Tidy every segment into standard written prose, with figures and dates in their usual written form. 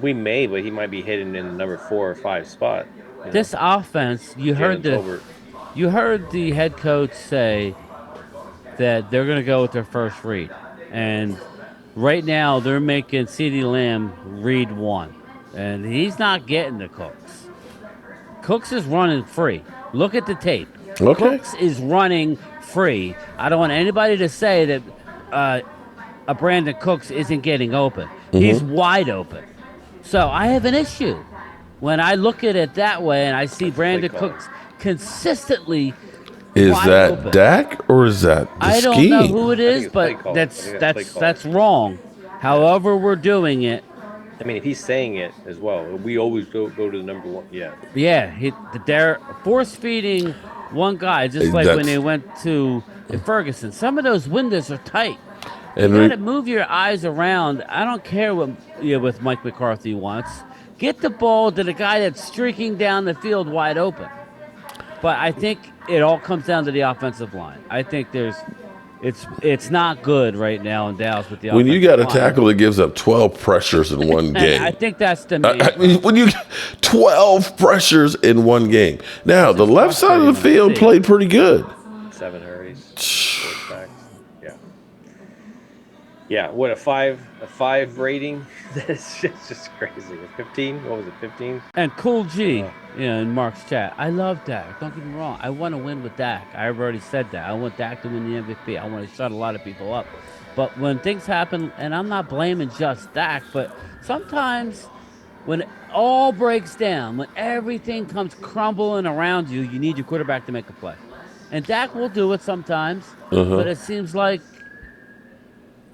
We may, but he might be hitting in the number 4 or 5 spot. This offense, Jalen Tolbert. you heard the head coach say that they're going to go with their first read, and right now they're making CeeDee Lamb read one, and he's not getting the Cooks. Cooks is running free. Look at the tape. Okay. Cooks is running free. I don't want anybody to say that a Brandon Cooks isn't getting open. He's wide open. So I have an issue when I look at it that way and I see Brandon Cooks consistently Is wide that open. Dak or is that the I don't scheme? know who it I is, think it's play but call. I that's think that's play that's call. that's wrong. However, we're doing it. I mean, if he's saying it as well, we always go to the number one. Yeah. Yeah, they're force feeding one guy, just like when That's- they went to Ferguson. Some of those windows are tight. And You got to move your eyes around. I don't care what with Mike McCarthy wants. Get the ball to the guy that's streaking down the field wide open. But I think it all comes down to the offensive line. I think it's not good right now in Dallas with the when you offensive got a line. tackle that gives up 12 pressures in one game. I think that's the main. I mean, when you 12 pressures in one game. Now, the left side of the field played pretty good. 7 hurries, 4 sacks. Yeah. Yeah. What a five rating. That's just crazy. 15. What was it? 15. And Cool G, in Mark's chat. I love Dak. Don't get me wrong. I want to win with Dak. I've already said that. I want Dak to win the MVP. I want to shut a lot of people up. But when things happen, and I'm not blaming just Dak, but sometimes when it all breaks down, when everything comes crumbling around you, you need your quarterback to make a play. And Dak will do it sometimes, but it seems like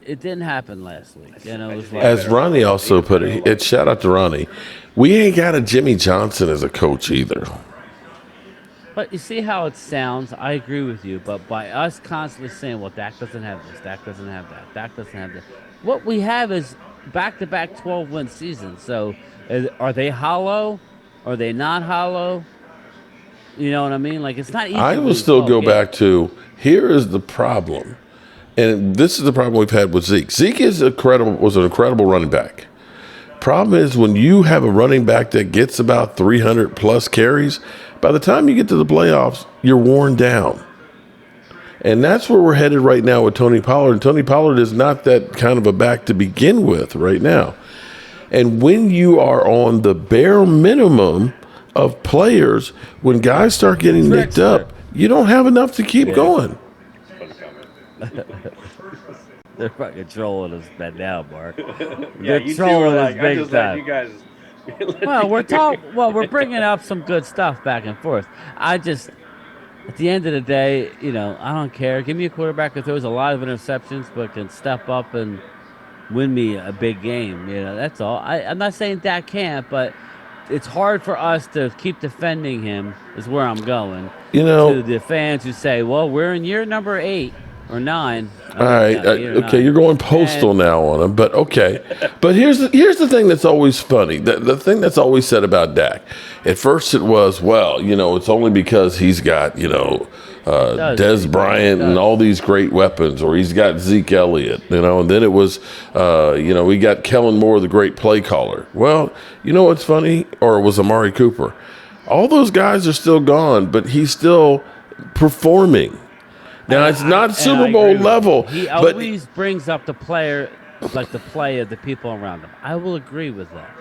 it didn't happen last week. You know, it was like, As Ronnie also put it, shout out to Ronnie, we ain't got a Jimmy Johnson as a coach either. but you see how it sounds? I agree with you. But by us constantly saying, well, Dak doesn't have this, Dak doesn't have that, Dak doesn't have that. What we have is back-to-back 12-win seasons. So are they hollow? Are they not hollow? You know what I mean? Like, it's not easy. I to will win still 12 go games. back to here is the problem. And this is the problem we've had with Zeke. Zeke was an incredible running back. Problem is when you have a running back that gets about 300 plus carries, by the time you get to the playoffs, you're worn down. And that's where we're headed right now with Tony Pollard. And Tony Pollard is not that kind of a back to begin with right now. And when you are on the bare minimum of players, when guys start getting nicked up, you don't have enough to keep going. They're fucking trolling us bad now, Mark. Yeah, They're you two trolling were us like, I big just let time. you guys. We're bringing up some good stuff back and forth. At the end of the day, I don't care. Give me a quarterback that throws a lot of interceptions, but can step up and win me a big game. That's all. I'm not saying Dak can't, but it's hard for us to keep defending him. Is where I'm going. To the fans who say, "Well, we're in year number 8 or 9." All right, okay, you're going postal now on him, but okay. But here's the thing that's always funny. The thing that's always said about Dak. At first it was, well, it's only because he's got, Des Bryant and all these great weapons, or he's got Zeke Elliott, and then it was, we got Kellen Moore, the great play caller. Well, you know what's funny? Or it was Amari Cooper. All those guys are still gone, but he's still performing. Now, it's not Super Bowl level. He always brings up the player, like the play of the people around him. I will agree with that.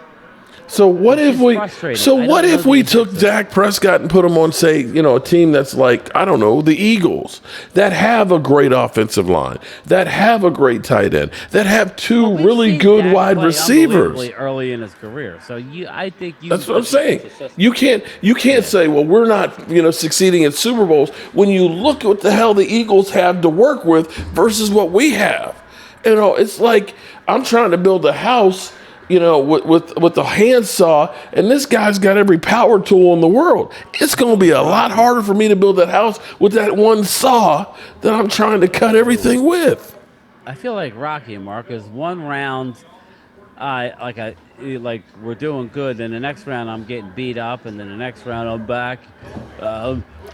So what if we? Frustrating. So what if we took difference. Dak Prescott and put him on, say, a team that's like, I don't know, the Eagles, that have a great offensive line, that have a great tight end, that have two really good Dak wide play receivers. unbelievably early in his career. So I think you. That's what I'm saying. You can't say, well, we're not, succeeding at Super Bowls when you look at what the hell the Eagles have to work with versus what we have. It's like I'm trying to build a house, with the handsaw, and this guy's got every power tool in the world. It's going to be a lot harder for me to build that house with that one saw that I'm trying to cut everything with. I feel like Rocky and Marcus. One round, like we're doing good. Then the next round, I'm getting beat up, and then the next round, I'm back.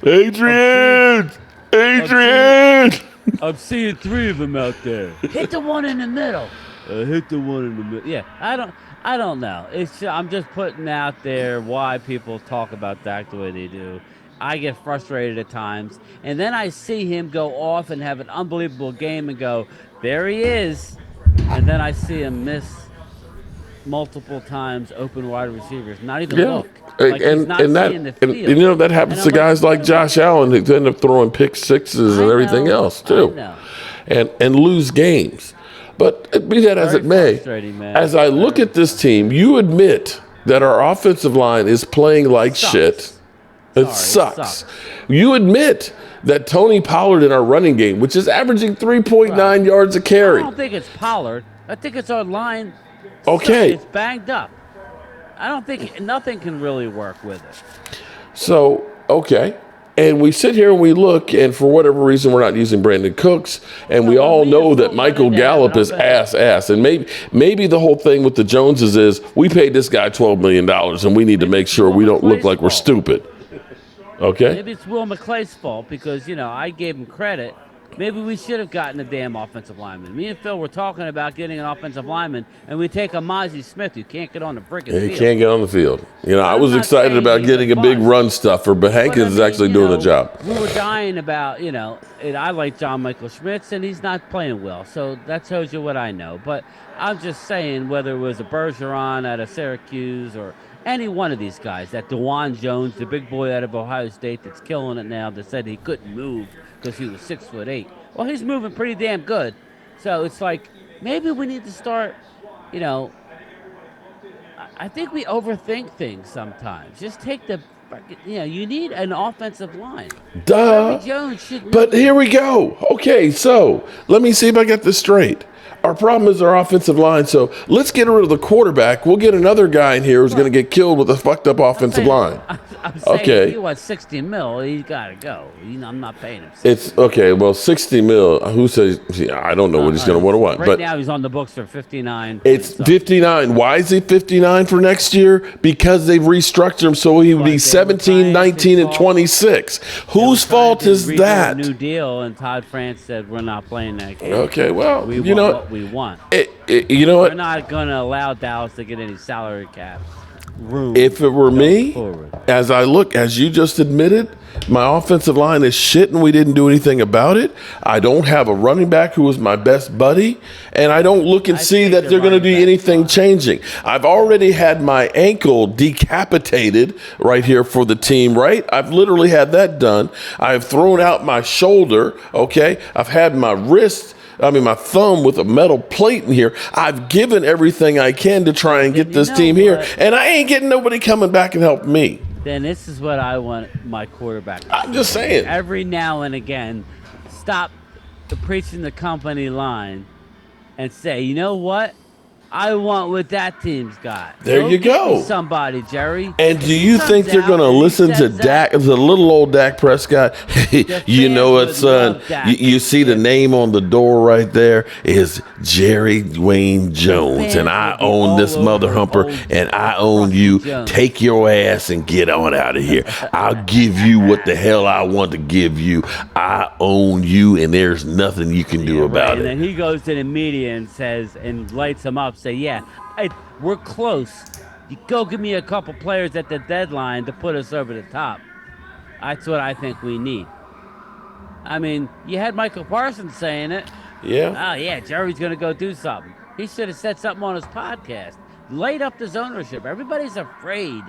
Adrian! I'm seeing 3 of them out there. Hit the one in the middle. hit the one in the middle. Yeah, I don't know. I'm just putting out there why people talk about Dak the way they do. I get frustrated at times, and then I see him go off and have an unbelievable game and go, there he is, and then I see him miss multiple times open wide receivers, not even Yeah, look. Like he's not seeing the and field. you know that happens And to I'm like, guys like wait a Josh minute. Allen who end up throwing pick sixes and I everything know, else I too, know. and lose games. But be that as Very it may, frustrating, man. as I look Very at this team, you admit that our offensive line is playing like shit. sucks. It Sorry, it sucks. sucks. You admit that Tony Pollard in our running game, which is averaging 3.9 Right. yards a I carry. don't think it's Pollard. I think it's our line. Okay. It's banged up. I don't think nothing can really work with it. So, okay. And we sit here and we look, and for whatever reason, we're not using Brandon Cooks, and we Well, all we know just that don't Michael want it to Gallup happen is up ahead. ass. And maybe the whole thing with the Joneses is we paid this guy $12 million, and we need to make sure we don't look like we're stupid. Okay? Maybe it's Will McClay's fault because, I gave him credit. Maybe we should have gotten a damn offensive lineman. Me and Phil were talking about getting an offensive lineman, and we take a Mozzie Smith who can't get on the freaking He field. can't get on the field. I I'm was not excited saying about he's getting a big bust. run stuffer, but Hankins is actually doing the job. We were dying about, and I like John Michael Schmitz, and he's not playing well. So that tells you what I know. But I'm just saying, whether it was a Bergeron out of Syracuse or any one of these guys, that DeJuan Jones, the big boy out of Ohio State that's killing it now, that said he couldn't move because he was 6'8". Well, he's moving pretty damn good. So it's like, maybe we need to start, I think we overthink things sometimes. Just take the, you need an offensive line. Duh. Jerry Jones should. But here we go. Okay, so let me see if I get this straight. Our problem is our offensive line, so let's get rid of the quarterback. We'll get another guy in here who's going to get killed with a fucked up offensive line. I'm saying Okay. if he wants 60 mil, he's got to go. I'm not paying him. 60 It's okay. Well, 60 mil. Who says? I don't know what he's going to want. Right But now, he's on the books for 59. it's 59. Why is he 59 for next year? Because they've restructured him so he would But be they were 17, trying to 19, and solve- 26. Whose fault is A that? new deal, and Todd France said we're not playing that game. Okay, well, we you want know, what we want. you know We're what? not going to allow Dallas to get any salary cap room. If it were going me, forward. as I look, as you just admitted, my offensive line is shit and we didn't do anything about it. I don't have a running back who is my best buddy, and I don't look and see think that the they're going to running do back's anything fine. changing. I've already had my ankle decapitated right here for the team, right? I've literally had that done. I've thrown out my shoulder, okay? I've had my my thumb with a metal plate in here. I've given everything I can to try and get You this know team here, what? and I ain't getting nobody coming back and help me. Then this is what I want my quarterback to I'm do. just saying. Every now and again, stop preaching the company line and say, you know what? I want what that team's got. There you get me go. somebody, Jerry. And do If he you comes think they're out going to and he listen to says Dak, that, the little old Dak Prescott? You fans know what, would son? love Dak. You see the name on the door right there is Jerry Dwayne Jones, fans and I would be own all this over mother humper, old and I own Frosty you. Jones. Take your ass and get on out of here. I'll give you what the hell I want to give you. I own you, and there's nothing you can do about and it. then he goes to the media and says, and lights him up, say, yeah, we're close. You go give me a couple players at the deadline to put us over the top. That's what I think we need. I mean, you had Michael Parsons saying it. Yeah. Oh, yeah, Jerry's going to go do something. He should have said something on his podcast. Light up his ownership. Everybody's afraid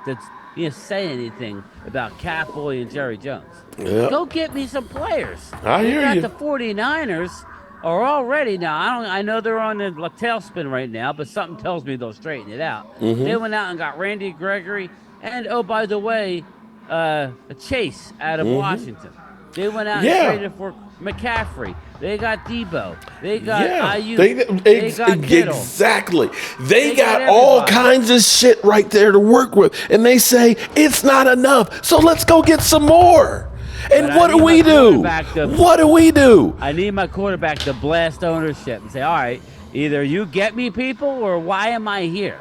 to say anything about Catboy and Jerry Jones. Yeah. Go get me some players. I hear got you. The 49ers are already now. I know they're on the tailspin right now, but something tells me they'll straighten it out. Mm-hmm. They went out and got Randy Gregory and, oh, by the way, a Chase out of Washington. They went out Yeah. and traded for McCaffrey. They got Debo. They got Yeah, Ayuk. They got Kittle. exactly. They They got got all everybody. kinds of shit right there to work with, and they say it's not enough. So let's go get some more. And But what I do need we my do? quarterback to- What do we do? I need my quarterback to blast ownership and say, all right, either you get me people or why am I here?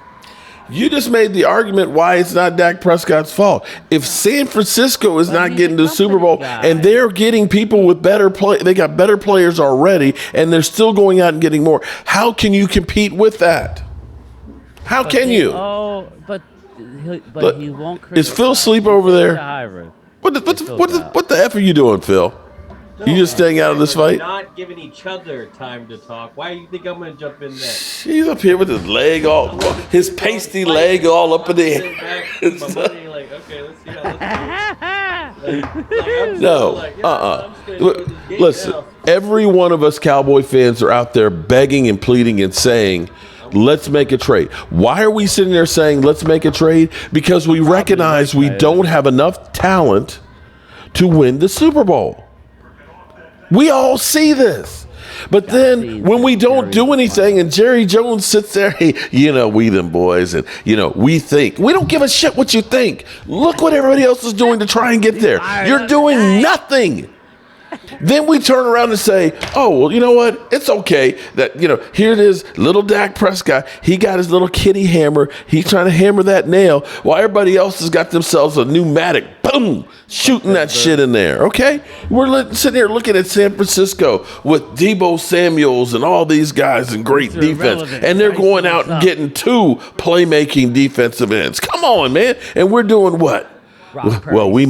You just made the argument why it's not Dak Prescott's fault. If San Francisco is not getting to the Super Bowl and they're getting people with better play, they got better players already, and they're still going out and getting more. How can you compete with that? How can you? Oh, but he won't. Is Phil asleep over there? What the F are you doing, Phil? No, you just staying out of this fight? Not giving each other time to talk. Why do you think I'm going to jump in there? He's up here with his leg his pasty leg all up in the air. Like, okay, let's see how this No, listen, every one of us Cowboy fans are out there begging and pleading and saying, let's make a trade. Why are we sitting there saying, let's make a trade? Because we recognize we don't have enough talent to win the Super Bowl. We all see this. But then when we don't do anything and Jerry Jones sits there, hey, we them boys, and, we think. We don't give a shit what you think. Look what everybody else is doing to try and get there. You're doing nothing. Then we turn around and say, oh, well, you know what? It's okay that, here it is, little Dak Prescott. He got his little kitty hammer. He's trying to hammer that nail while everybody else has got themselves a pneumatic. Boom! Shooting that shit in there, okay? We're sitting here looking at San Francisco with Deebo Samuels and all these guys and great defense. And they're going out and getting 2 playmaking defensive ends. Come on, man. And we're doing what? Well, we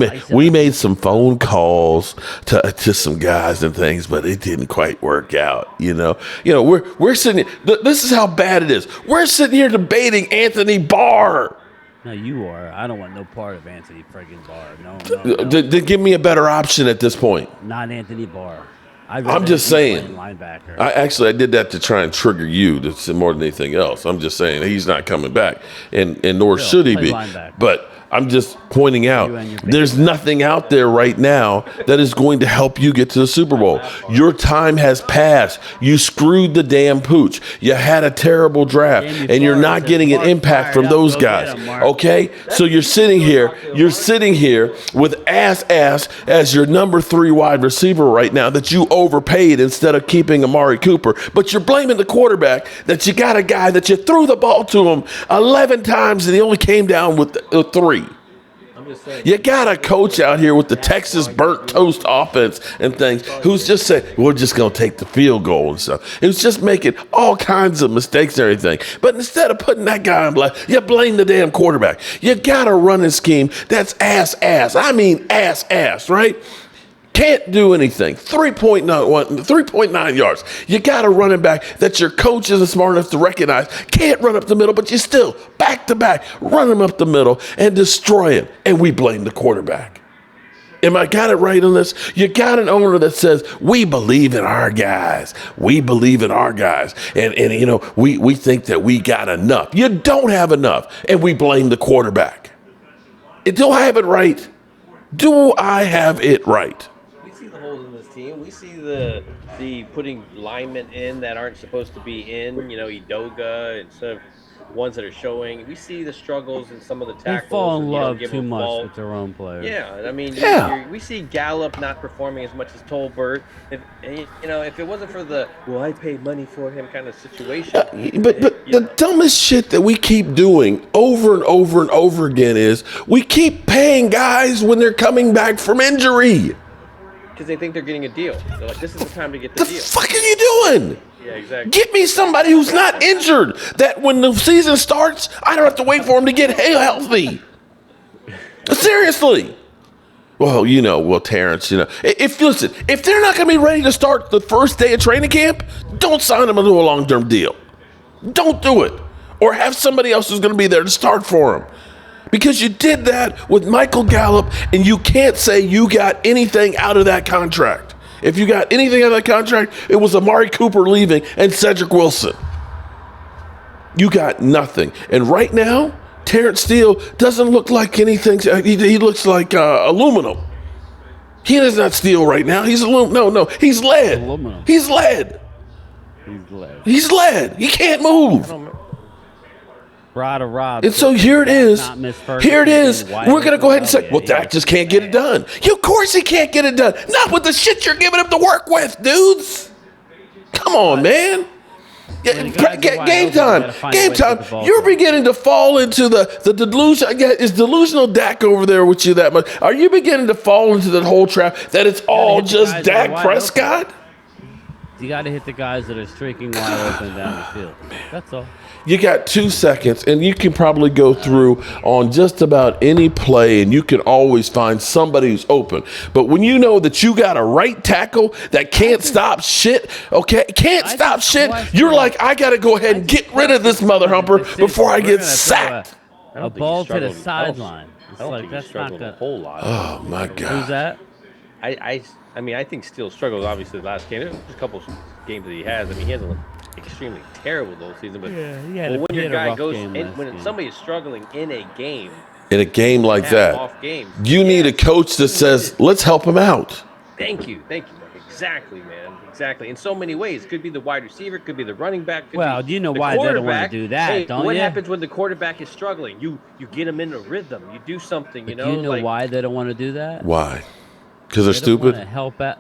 made some phone calls to some guys and things, but it didn't quite work out. We're sitting. This is how bad it is. We're sitting here debating Anthony Barr. No, you are. I don't want no part of Anthony friggin' Barr. No. Give me a better option at this point. Not Anthony Barr. I'm just saying. Linebacker. I did that to try and trigger you more than anything else. I'm just saying he's not coming back, and nor should he be. Linebacker. But I'm just pointing out there's nothing out there right now that is going to help you get to the Super Bowl. Your time has passed. You screwed the damn pooch. You had a terrible draft, and you're not getting an impact from those guys. Okay? So you're sitting here with ass as your number 3 wide receiver right now that you overpaid instead of keeping Amari Cooper. But you're blaming the quarterback that you got a guy that you threw the ball to him 11 times and he only came down with 3. You got a coach out here with the Texas burnt toast offense and things who's just saying, we're just going to take the field goal and stuff. It was just making all kinds of mistakes and everything. But instead of putting that guy on blame, you blame the damn quarterback. You got a running scheme that's ass. I mean ass, right? Can't do anything. 3.9 yards. You got a running back that your coach isn't smart enough to recognize. Can't run up the middle, but you still, back to back, run him up the middle and destroy him. And we blame the quarterback. Am I got it right on this? You got an owner that says, we believe in our guys. We believe in our guys. And we think that we got enough. You don't have enough. And we blame the quarterback. Do I have it right? Do I have it right? Team. We see the putting linemen in that aren't supposed to be in, Edoga instead of ones that are showing. We see the struggles in some of the tackles. They fall in love too much with their own players. Yeah, I mean, we see Gallup not performing as much as Tolbert. If it wasn't for I paid money for him kind of situation. But the dumbest shit that we keep doing over and over and over again is we keep paying guys when they're coming back from injury. Because they think they're getting a deal. They're like, this is the time to get the deal. The fuck are you doing? Yeah, exactly. Get me somebody who's not injured. That when the season starts, I don't have to wait for him to get healthy. Seriously. Well, Terrence, if they're not going to be ready to start the first day of training camp, don't sign them into a long-term deal. Don't do it. Or have somebody else who's going to be there to start for them. Because you did that with Michael Gallup, and you can't say you got anything out of that contract. If you got anything out of that contract, it was Amari Cooper leaving and Cedric Wilson. You got nothing. And right now, Terrence Steele doesn't look like anything. He looks like aluminum. He is not steel right now. He's aluminum. No, he's lead. Aluminum. He's lead. He's lead. He can't move. And so here it is. Here it is. We're going to go ahead and say, well, Dak just can't get it done. Of course he can't get it done. Not with the shit you're giving him to work with, dudes. Come on, man. When the guys are wide Game open, you time. gotta find a Game way to time. get the ball You're to 'em. beginning to fall into the delusion. Yeah, is delusional Dak over there with you that much? Are you beginning to fall into that whole trap that it's all hit the just guys that are Dak wide Prescott? You got to hit the guys that are streaking wide open down the field. That's all. You got 2 seconds, and you can probably go through on just about any play, and you can always find somebody who's open. But when you know that you got a right tackle that can't stop shit, okay, can't stop shit, you're like, I got to go ahead and get rid of this mother humper before I get sacked. A ball to the sideline. It's like that's not a good. whole lot. Oh, my Who's God. that? I mean, I think Steele struggled obviously the last game. There's a couple games that he has. I mean, he hasn't looked extremely terrible this season, but when your guy goes in, when somebody is struggling in a game, In a game like that, off games, you need a coach that says, let's help him out. Thank you, Mark. Exactly, man. Exactly. In so many ways, could be the wide receiver, could be the running back. Well, you know the why they don't want to quarterback. do that, Hey, don't what you? happens when the quarterback is struggling? You get him in a rhythm. You do something. You know. You know why they don't want to do that? Why? Because they're They don't want to stupid? help out.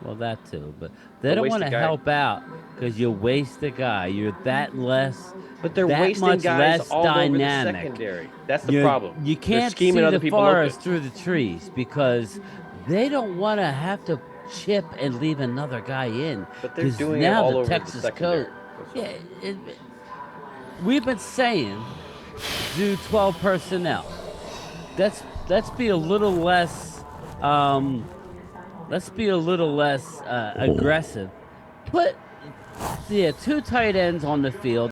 Well, that too, but they don't waste want the to guy. help out because you waste the guy. You're that less. But they're that wasting much guys less all over the dynamic. secondary. That's the You- problem. You They're can't see scheming other the people forest open. through the trees because they don't want to have to chip and leave another guy in. But they're 'Cause doing it now all the over the Texas secondary. coach. Yeah, we've been saying do 12 personnel. Let's be a little less. Let's be a little less aggressive. Put 2 tight ends on the field.